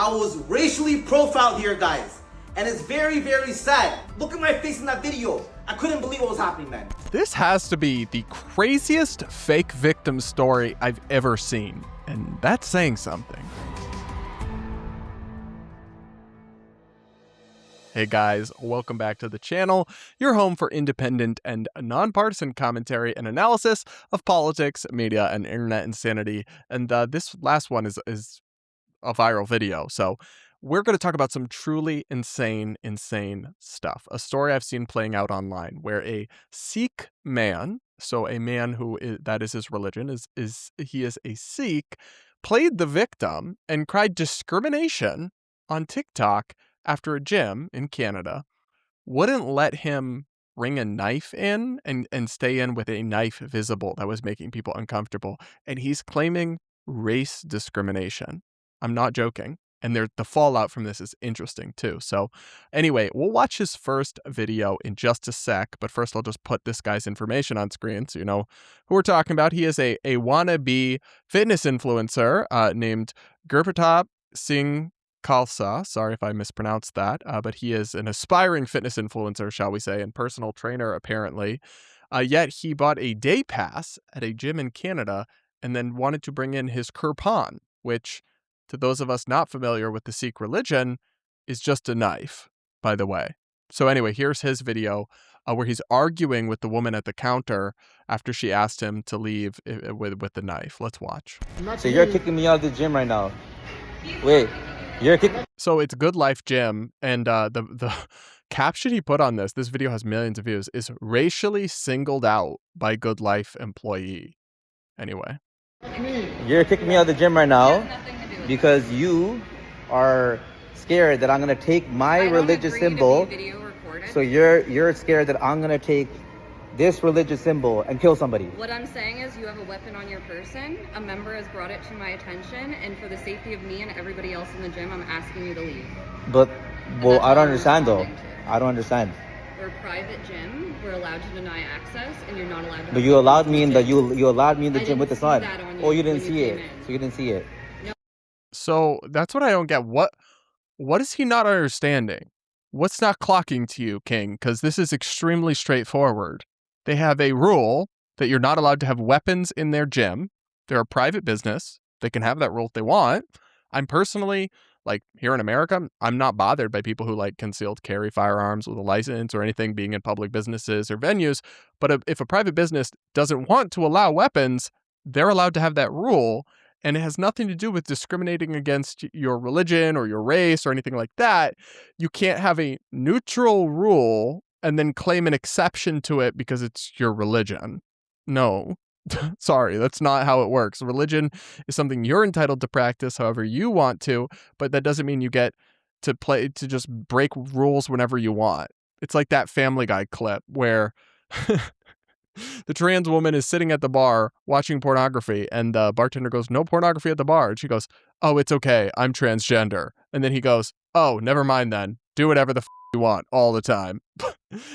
I was racially profiled here, guys. And it's very, very sad. Look at my face in that video. I couldn't believe what was happening, man. This has to be the craziest fake victim story I've ever seen. And that's saying something. Hey guys, welcome back to the channel, your home for independent and nonpartisan commentary and analysis of politics, media, and internet insanity. And this last one is a viral video. So we're going to talk about some truly insane stuff. A story I've seen playing out online where a Sikh man, so a man who that is his religion, he is a Sikh, played the victim and cried discrimination on TikTok after a gym in Canada wouldn't let him bring a knife in and stay in with a knife visible that was making people uncomfortable. And he's claiming race discrimination. I'm not joking. And the fallout from this is interesting too. So anyway, we'll watch his first video in just a sec. But first, I'll just put this guy's information on screen so you know who we're talking about. He is a wannabe fitness influencer named Gurpratap Singh Khalsa. Sorry if I mispronounced that. But he is an aspiring fitness influencer, shall we say, and personal trainer, apparently. Yet he bought a day pass at a gym in Canada and then wanted to bring in his kirpan, which, to those of us not familiar with the Sikh religion, is just a knife, by the way. So anyway, here's his video where he's arguing with the woman at the counter after she asked him to leave with the knife. Let's watch. So you're kicking me out of the gym right now. Wait, you're kicking... So it's Good Life Gym, and the caption he put on this video has millions of views, is racially singled out by Good Life employee. Anyway. You're kicking me out of the gym right now because you are scared that I'm gonna take my religious symbol. So you're scared that I'm gonna take this religious symbol and kill somebody. What I'm saying is you have a weapon on your person. A member has brought it to my attention, and for the safety of me and everybody else in the gym, I'm asking you to leave. But, well, I don't understand though. I don't understand. We're a private gym. We're allowed to deny access, and you're not allowed to. But you allowed me in the you allowed me in the gym with the sun. Oh, you didn't see it. So you didn't see it. So that's what I don't get. What is he not understanding? What's not clocking to you, King? Because this is extremely straightforward. They have a rule that you're not allowed to have weapons in their gym. They're a private business. They can have that rule if they want. I'm personally, like, here in America, I'm not bothered by people who like concealed carry firearms with a license or anything being in public businesses or venues. But if a private business doesn't want to allow weapons, they're allowed to have that rule. And it has nothing to do with discriminating against your religion or your race or anything like that. You can't have a neutral rule and then claim an exception to it because it's your religion. No, sorry, that's not how it works. Religion is something you're entitled to practice however you want to, but that doesn't mean you get to just break rules whenever you want. It's like that Family Guy clip where the trans woman is sitting at the bar watching pornography, and the bartender goes, "No pornography at the bar." And she goes, "Oh, it's okay. I'm transgender." And then he goes, "Oh, never mind then. Do whatever the you want all the time."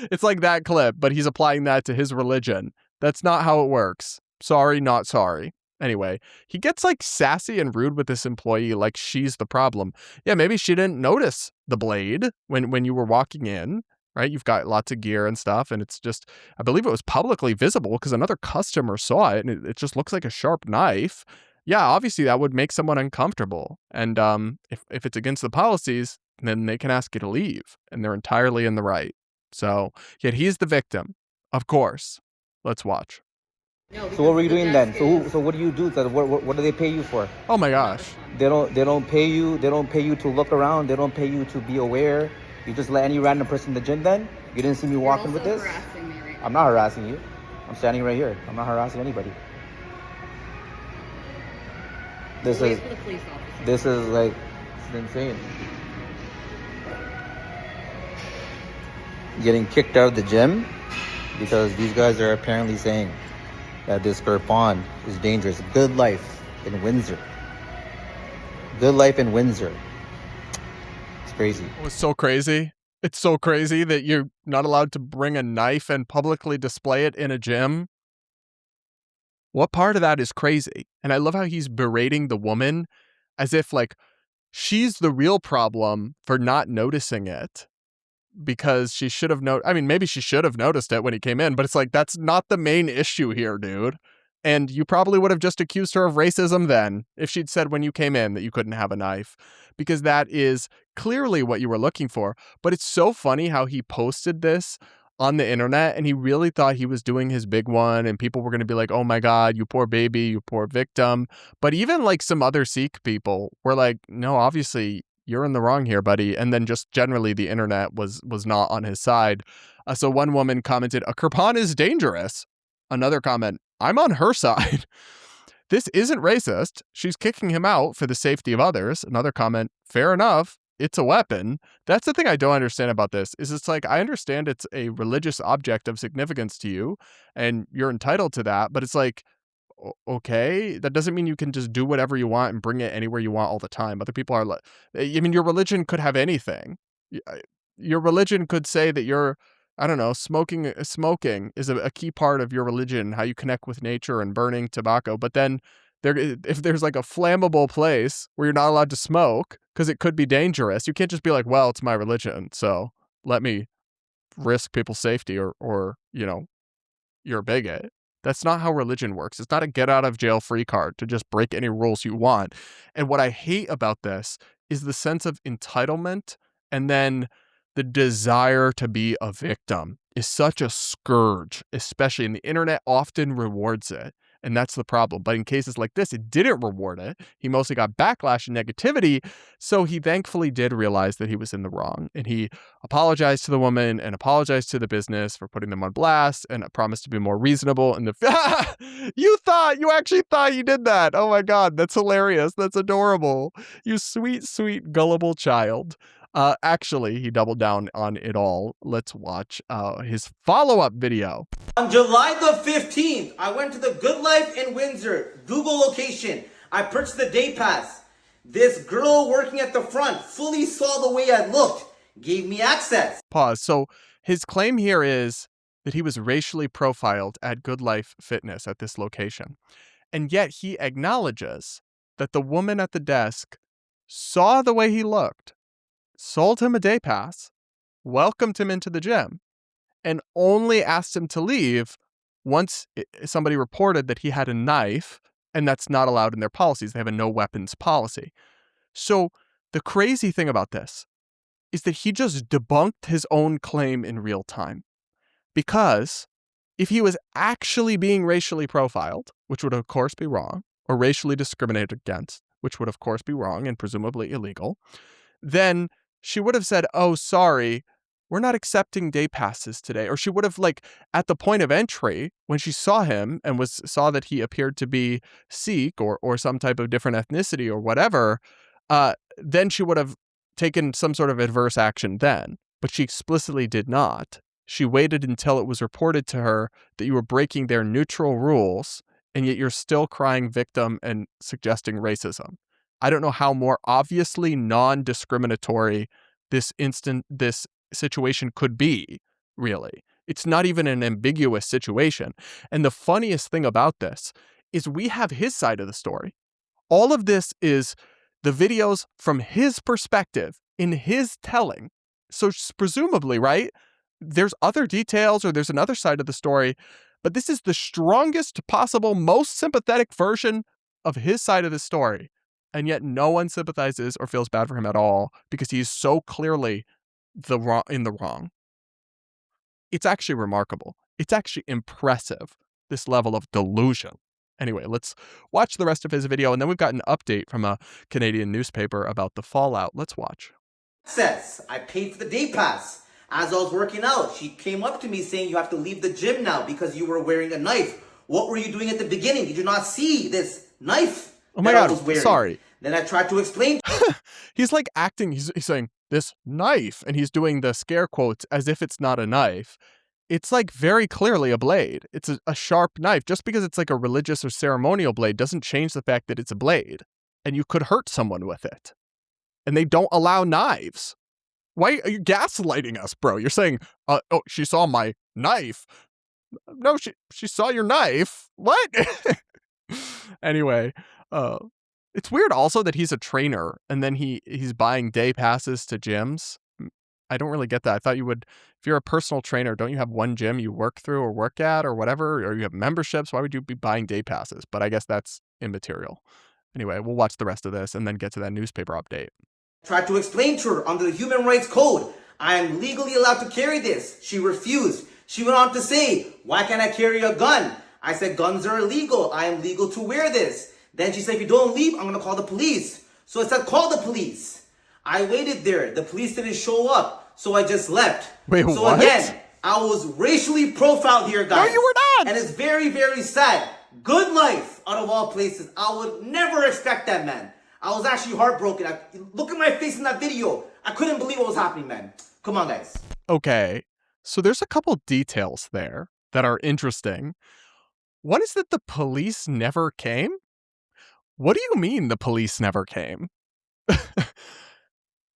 It's like that clip, but he's applying that to his religion. That's not how it works. Sorry, not sorry. Anyway, he gets like sassy and rude with this employee like she's the problem. Yeah, maybe she didn't notice the blade when you were walking in. Right? You've got lots of gear and stuff, and it's just, I believe it was publicly visible because another customer saw it, and it just looks like a sharp knife. Yeah, obviously that would make someone uncomfortable. And if it's against the policies, then they can ask you to leave, and they're entirely in the right. So, yet he's the victim, of course. Let's watch. No, so what were you doing then? So what do you do? What do they pay you for? Oh my gosh. They don't pay you. They don't pay you to look around. They don't pay you to be aware. You just let any random person in the gym then? You didn't see me walking with this? Harassing me right now. I'm not harassing you. I'm standing right here. I'm not harassing anybody. This is like, it's insane. Getting kicked out of the gym because these guys are apparently saying that this kirpan is dangerous. Good Life in Windsor. Good Life in Windsor. Crazy. It's so crazy. It's so crazy that you're not allowed to bring a knife and publicly display it in a gym. What part of that is crazy? And I love how he's berating the woman as if like she's the real problem for not noticing it, because she should have I mean, maybe she should have noticed it when he came in, but it's like, that's not the main issue here, dude. And you probably would have just accused her of racism then if she'd said when you came in that you couldn't have a knife, because that is clearly what you were looking for. But it's so funny how he posted this on the internet and he really thought he was doing his big one and people were going to be like, oh my God, you poor baby, you poor victim. But even like some other Sikh people were like, no, obviously you're in the wrong here, buddy. And then just generally the internet was not on his side. So one woman commented, a kirpan is dangerous. Another comment, I'm on her side. This isn't racist. She's kicking him out for the safety of others. Another comment, fair enough. It's a weapon. That's the thing I don't understand about this, is it's like, I understand it's a religious object of significance to you and you're entitled to that, but it's like, okay, that doesn't mean you can just do whatever you want and bring it anywhere you want all the time. Other people are like, I mean, your religion could have anything. Your religion could say that you're, I don't know, smoking is a key part of your religion, how you connect with nature and burning tobacco. But then if there's like a flammable place where you're not allowed to smoke because it could be dangerous, you can't just be like, well, it's my religion, so let me risk people's safety or you know, you're a bigot. That's not how religion works. It's not a get out of jail free card to just break any rules you want. And what I hate about this is the sense of entitlement, and then the desire to be a victim is such a scourge, especially, and the internet often rewards it. And that's the problem. But in cases like this, it didn't reward it. He mostly got backlash and negativity. So he thankfully did realize that he was in the wrong. And he apologized to the woman and apologized to the business for putting them on blast and promised to be more reasonable. And you actually thought you did that. Oh my God, that's hilarious. That's adorable. You sweet, sweet, gullible child. Actually, he doubled down on it all. Let's watch his follow-up video. On July the 15th, I went to the Good Life in Windsor, Google location. I purchased the day pass. This girl working at the front fully saw the way I looked, gave me access. Pause. So his claim here is that he was racially profiled at Good Life Fitness at this location. And yet he acknowledges that the woman at the desk saw the way he looked, sold him a day pass, welcomed him into the gym, and only asked him to leave once somebody reported that he had a knife, and that's not allowed in their policies. They have a no weapons policy. So the crazy thing about this is that he just debunked his own claim in real time. Because if he was actually being racially profiled, which would of course be wrong, or racially discriminated against, which would of course be wrong and presumably illegal, then she would have said, oh, sorry, we're not accepting day passes today. Or she would have, like, at the point of entry, when she saw him and saw that he appeared to be Sikh or some type of different ethnicity or whatever, then she would have taken some sort of adverse action then. But she explicitly did not. She waited until it was reported to her that you were breaking their neutral rules, and yet you're still crying victim and suggesting racism. I don't know how more obviously non-discriminatory this situation could be, really. It's not even an ambiguous situation. And the funniest thing about this is we have his side of the story. All of this is the videos from his perspective, in his telling. So presumably, right, there's other details or there's another side of the story, but this is the strongest possible, most sympathetic version of his side of the story. And yet no one sympathizes or feels bad for him at all because he's so clearly in the wrong. It's actually remarkable. It's actually impressive, this level of delusion. Anyway, let's watch the rest of his video, and then we've got an update from a Canadian newspaper about the fallout. Let's watch. Access. I paid for the day pass. As I was working out, she came up to me saying, you have to leave the gym now because you were wearing a knife. What were you doing at the beginning? Did you not see this knife? Oh my God, sorry. Then I tried to explain. He's like acting, he's saying, this knife, and he's doing the scare quotes as if it's not a knife. It's like very clearly a blade. It's a sharp knife. Just because it's like a religious or ceremonial blade doesn't change the fact that it's a blade. And you could hurt someone with it. And they don't allow knives. Why are you gaslighting us, bro? You're saying, oh, she saw my knife. No, she saw your knife. What? Anyway, It's weird also that he's a trainer and then he's buying day passes to gyms. I don't really get that. I thought you would, if you're a personal trainer, don't you have one gym you work through or work at or whatever, or you have memberships? Why would you be buying day passes? But I guess that's immaterial. Anyway, we'll watch the rest of this and then get to that newspaper update. Tried to explain to her under the Human Rights Code, I am legally allowed to carry this. She refused. She went on to say, why can't I carry a gun? I said, guns are illegal. I am legal to wear this. Then she said, if you don't leave, I'm going to call the police. So I said, call the police. I waited there. The police didn't show up. So I just left. Wait, so what? Again, I was racially profiled here, guys. No, you were not. And it's very, very sad. Good Life, out of all places. I would never expect that, man. I was actually heartbroken. Look at my face in that video. I couldn't believe what was happening, man. Come on, guys. Okay, so there's a couple details there that are interesting. One is that the police never came. What do you mean the police never came?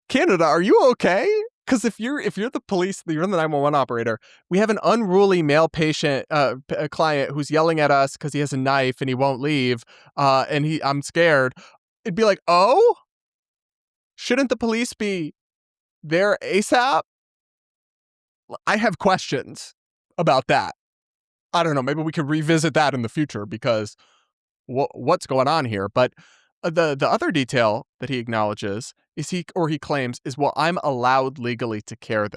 Canada, are you okay? Because if you're the police, you're the 911 operator. We have an unruly male patient, a client who's yelling at us because he has a knife and he won't leave, and I'm scared. It'd be like, oh, shouldn't the police be there ASAP? I have questions about that. I don't know. Maybe we could revisit that in the future because what's going on here? But the other detail that he acknowledges is he claims is, well, I'm allowed legally to carry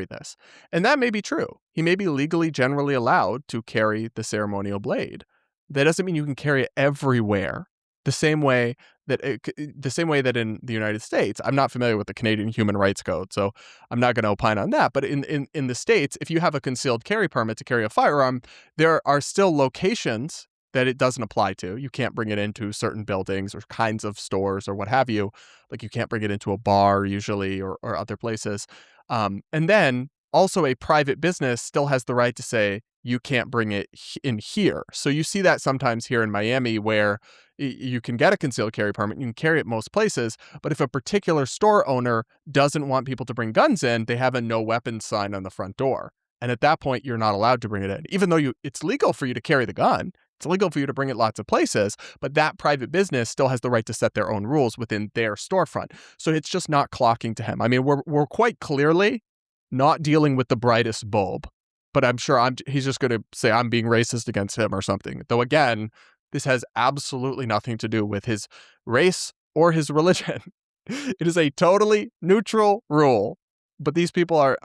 this. And that may be true. He may be legally generally allowed to carry the ceremonial blade. That doesn't mean you can carry it everywhere. The same way that in the United States, I'm not familiar with the Canadian Human Rights Code, so I'm not going to opine on that. But in the States, if you have a concealed carry permit to carry a firearm, there are still locations that it doesn't apply to. You can't bring it into certain buildings or kinds of stores or what have you. Like you can't bring it into a bar usually or other places. And then also a private business still has the right to say, you can't bring it in here. So you see that sometimes here in Miami where you can get a concealed carry permit, you can carry it most places, but if a particular store owner doesn't want people to bring guns in, they have a no weapons sign on the front door. And at that point, you're not allowed to bring it in. Even though it's legal for you to carry the gun, it's legal for you to bring it lots of places, but that private business still has the right to set their own rules within their storefront. So it's just not clocking to him. I mean, we're quite clearly not dealing with the brightest bulb, but I'm sure he's just going to say I'm being racist against him or something. Though again, this has absolutely nothing to do with his race or his religion. It is a totally neutral rule, but these people are,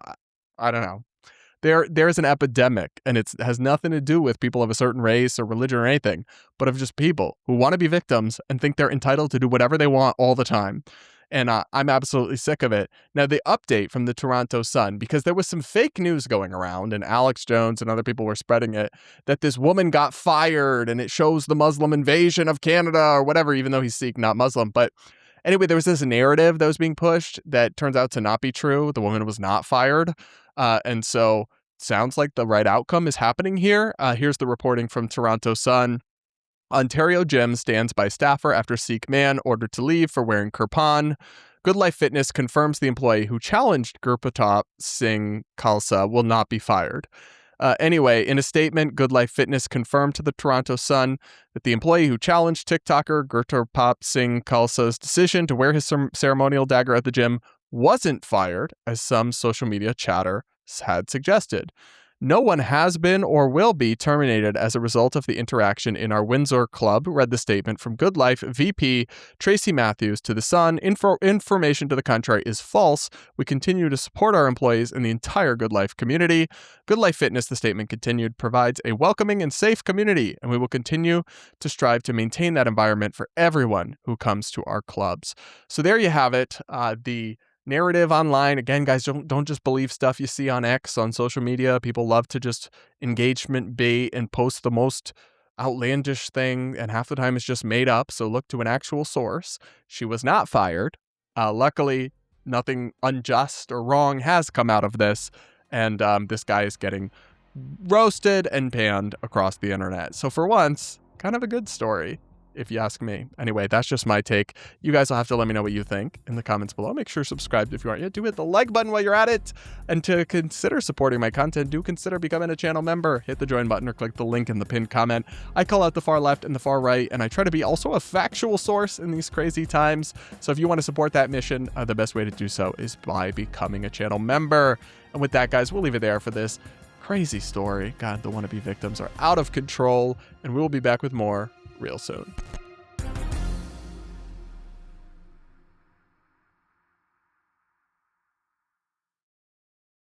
I don't know. There's an epidemic, and it has nothing to do with people of a certain race or religion or anything, but of just people who want to be victims and think they're entitled to do whatever they want all the time. And I'm absolutely sick of it. Now, the update from the Toronto Sun, because there was some fake news going around, and Alex Jones and other people were spreading it, that this woman got fired, and it shows the Muslim invasion of Canada or whatever, even though he's Sikh, not Muslim. But anyway, there was this narrative that was being pushed that turns out to not be true. The woman was not fired. And so sounds like the right outcome is happening here. Here's the reporting from Toronto Sun. Ontario gym stands by staffer after Sikh man ordered to leave for wearing kirpan. Good Life Fitness confirms the employee who challenged Gurpratap Singh Khalsa will not be fired. Anyway, in a statement, Good Life Fitness confirmed to the Toronto Sun that the employee who challenged TikToker Gurpratap Singh Khalsa's decision to wear his ceremonial dagger at the gym wasn't fired, as some social media chatter had suggested. No one has been or will be terminated as a result of the interaction in our Windsor club, read the statement from Good Life VP Tracy Matthews to The Sun. Information to the contrary is false. We continue to support our employees and the entire Good Life community. Good Life Fitness, the statement continued, provides a welcoming and safe community, and we will continue to strive to maintain that environment for everyone who comes to our clubs. So there you have it. The narrative online. Again, guys, don't just believe stuff you see on X, on social media. People love to just engagement bait and post the most outlandish thing, and half the time it's just made up. So look to an actual source. She was not fired. Luckily, nothing unjust or wrong has come out of this, and this guy is getting roasted and panned across the internet. So for once, kind of a good story. if you ask me. Anyway, that's just my take. You guys will have to let me know what you think in the comments below. Make sure subscribe if you aren't yet. Do hit the like button while you're at it. And to consider supporting my content, do consider becoming a channel member. Hit the join button or click the link in the pinned comment. I call out the far left and the far right, and I try to be also a factual source in these crazy times. So if you want to support that mission, the best way to do so is by becoming a channel member. And with that, guys, we'll leave it there for this crazy story. God, the wannabe victims are out of control, and we will be back with more real soon.